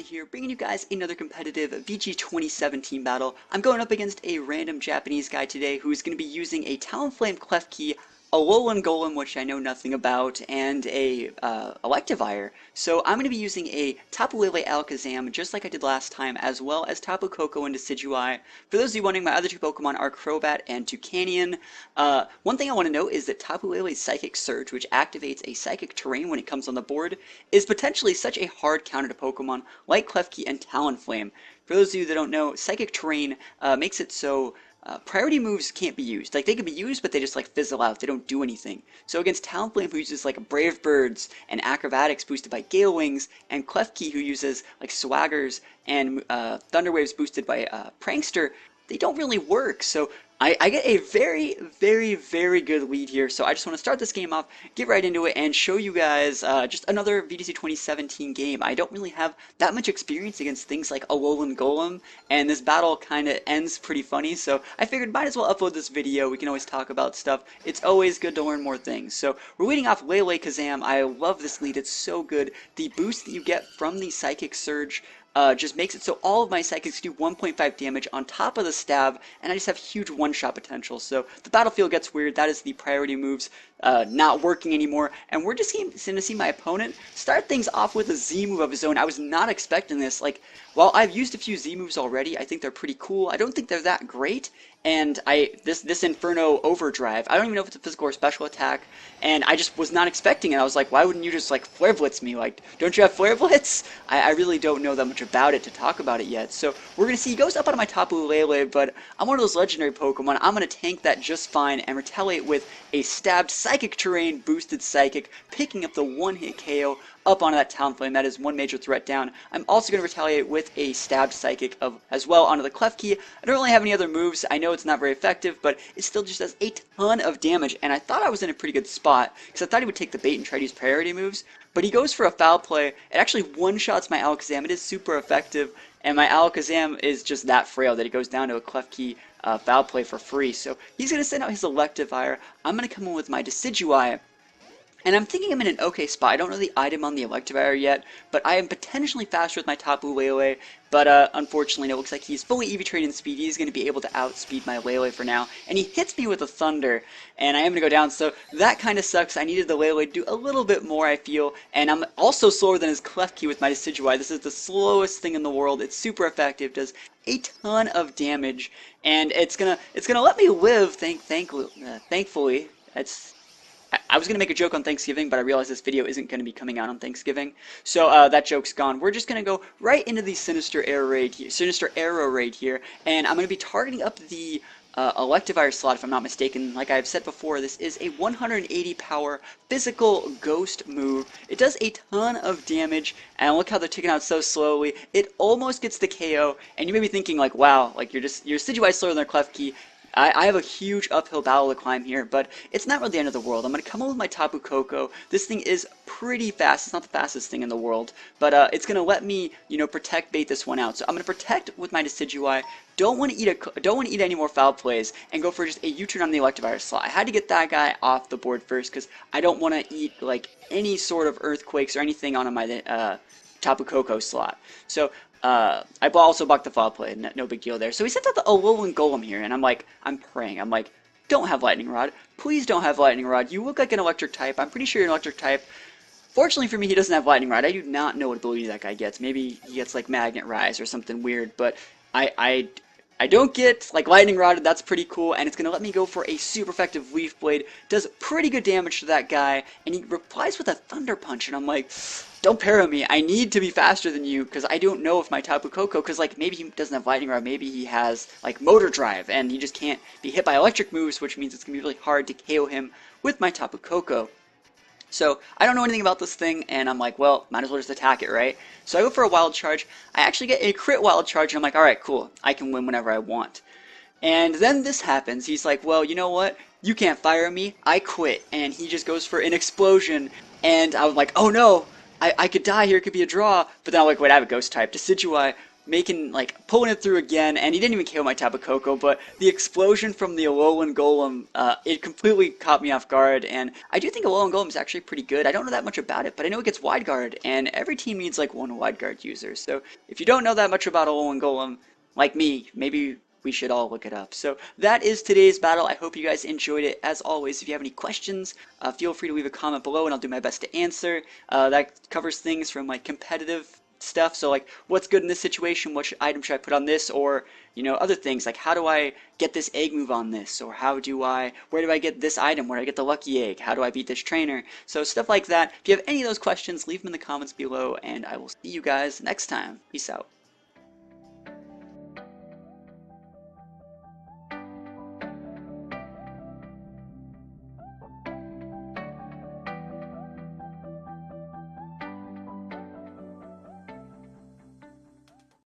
here, bringing you guys another competitive VG 2017 battle. I'm going up against a random Japanese guy today who's going to be using a Talonflame Klefkei, Alolan Golem, which I know nothing about, and a Electivire. So I'm going to be using a Tapu Lele Alakazam, just like I did last time, as well as Tapu Koko and Decidueye. For those of you wondering, my other two Pokemon are Crobat and Toucanion. One thing I want to note is that Tapu Lele's Psychic Surge, which activates a Psychic Terrain when it comes on the board, is potentially such a hard counter to Pokemon like Klefkei and Talonflame. For those of you that don't know, Psychic Terrain makes it so priority moves can't be used. Like, they can be used, but they just, like, fizzle out. They don't do anything. So against Talonflame, who uses, like, Brave Birds and Acrobatics boosted by Gale Wings, and Klefkei, who uses, like, Swaggers and Thunder Waves boosted by Prankster, they don't really work. So I get a very, very, very good lead here, so I just want to start this game off, get right into it, and show you guys just another VGC 2017 game. I don't really have that much experience against things like Alolan Golem, and this battle kind of ends pretty funny, so I figured might as well upload this video. We can always talk about stuff. It's always good to learn more things. So we're leading off Lele Kazam. I love this lead. It's so good. The boost that you get from the Psychic Surge just makes it so all of my Psychics do 1.5 damage on top of the stab, and I just have huge one-shot potential. So the battlefield gets weird. That is the priority moves not working anymore, and we're just going to see my opponent start things off with a Z move of his own. I was not expecting this. Like, while I've used a few Z moves already, I think they're pretty cool. I don't think they're that great, and this Inferno Overdrive, I don't even know if it's a physical or special attack, and I just was not expecting it. I was like, why wouldn't you just, like, Flare Blitz me? Like, don't you have Flare Blitz? I really don't know that much about it to talk about it yet. So we're going to see, he goes up out of my Tapu Lele, but I'm one of those legendary Pokemon. I'm going to tank that just fine and retaliate with a stabbed Psychic Terrain boosted Psychic, picking up the one-hit KO up onto that Talonflame. That is one major threat down. I'm also going to retaliate with a stabbed Psychic as well onto the Klefkei. I don't really have any other moves. I know it's not very effective, but it still just does a ton of damage, and I thought I was in a pretty good spot, because I thought he would take the bait and try to use priority moves, but he goes for a foul play. It actually one-shots my Alakazam. It is super effective, and my Alakazam is just that frail that it goes down to a Klefkei foul play for free. So he's going to send out his Electivire. I'm going to come in with my Decidueye. And I'm thinking I'm in an okay spot. I don't know the item on the Electivire yet, but I am potentially faster with my Tapu Lele. But unfortunately, it looks like he's fully EV trained in speed. He's going to be able to outspeed my Lele for now. And he hits me with a Thunder, and I am going to go down. So that kind of sucks. I needed the Lele to do a little bit more, I feel. And I'm also slower than his Klefkei with my Decidueye. This is the slowest thing in the world. It's super effective. Does a ton of damage, and it's gonna let me live. Thankfully, I was going to make a joke on Thanksgiving, but I realized this video isn't going to be coming out on Thanksgiving, so that joke's gone. We're just going to go right into the Sinister Arrow Raid here, and I'm going to be targeting up the Electivire slot, if I'm not mistaken. Like I've said before, this is a 180 power physical ghost move. It does a ton of damage, and look how they're ticking out so slowly. It almost gets the KO, and you may be thinking, like, wow, like your Decidueye slower than their Klefkei. I have a huge uphill battle to climb here, but it's not really the end of the world. I'm going to come in with my Tapu Koko. This thing is pretty fast. It's not the fastest thing in the world, but it's going to let me, protect bait this one out. So I'm going to protect with my Decidueye. Don't want to eat any more foul plays, and go for just a U-turn on the Electivire slot. I had to get that guy off the board first, because I don't want to eat, like, any sort of earthquakes or anything on my Tapu Koko slot. So I also blocked the foul play, no big deal there. So he sends out the Alolan Golem here, and I'm praying. I'm like, don't have Lightning Rod. Please don't have Lightning Rod. You look like an electric type. I'm pretty sure you're an electric type. Fortunately for me, he doesn't have Lightning Rod. I do not know what ability that guy gets. Maybe he gets, like, Magnet Rise or something weird, but I don't get, like, Lightning Rod. That's pretty cool, and it's going to let me go for a super effective Leaf Blade. Does pretty good damage to that guy, and he replies with a Thunder Punch, and I'm like, don't para me. I need to be faster than you, because I don't know if my Tapu Koko, because, like, maybe he doesn't have Lightning Rod, maybe he has, like, Motor Drive, and he just can't be hit by electric moves, which means it's going to be really hard to KO him with my Tapu Koko. So I don't know anything about this thing, and I'm like, well, might as well just attack it, right? So I go for a Wild Charge. I actually get a crit Wild Charge, and I'm like, alright, cool. I can win whenever I want. And then this happens. He's like, well, you know what? You can't fire me. I quit. And he just goes for an Explosion, and I'm like, oh no! I could die here, it could be a draw, but then I'm like, wait, I have a Ghost type. Decidueye pulling it through again, and he didn't even KO my Tapu Koko, but the explosion from the Alolan Golem, it completely caught me off guard, and I do think Alolan Golem is actually pretty good. I don't know that much about it, but I know it gets wide guard, and every team needs like one wide guard user, so if you don't know that much about Alolan Golem, like me, maybe we should all look it up. So that is today's battle. I hope you guys enjoyed it. As always, if you have any questions, feel free to leave a comment below and I'll do my best to answer. That covers things from like competitive stuff, so like what's good in this situation, what item should I put on this, or other things like how do I get this egg move on this, or where do I get this item, where do I get the lucky egg, how do I beat this trainer, so stuff like that. If you have any of those questions, leave them in the comments below and I will see you guys next time. Peace out.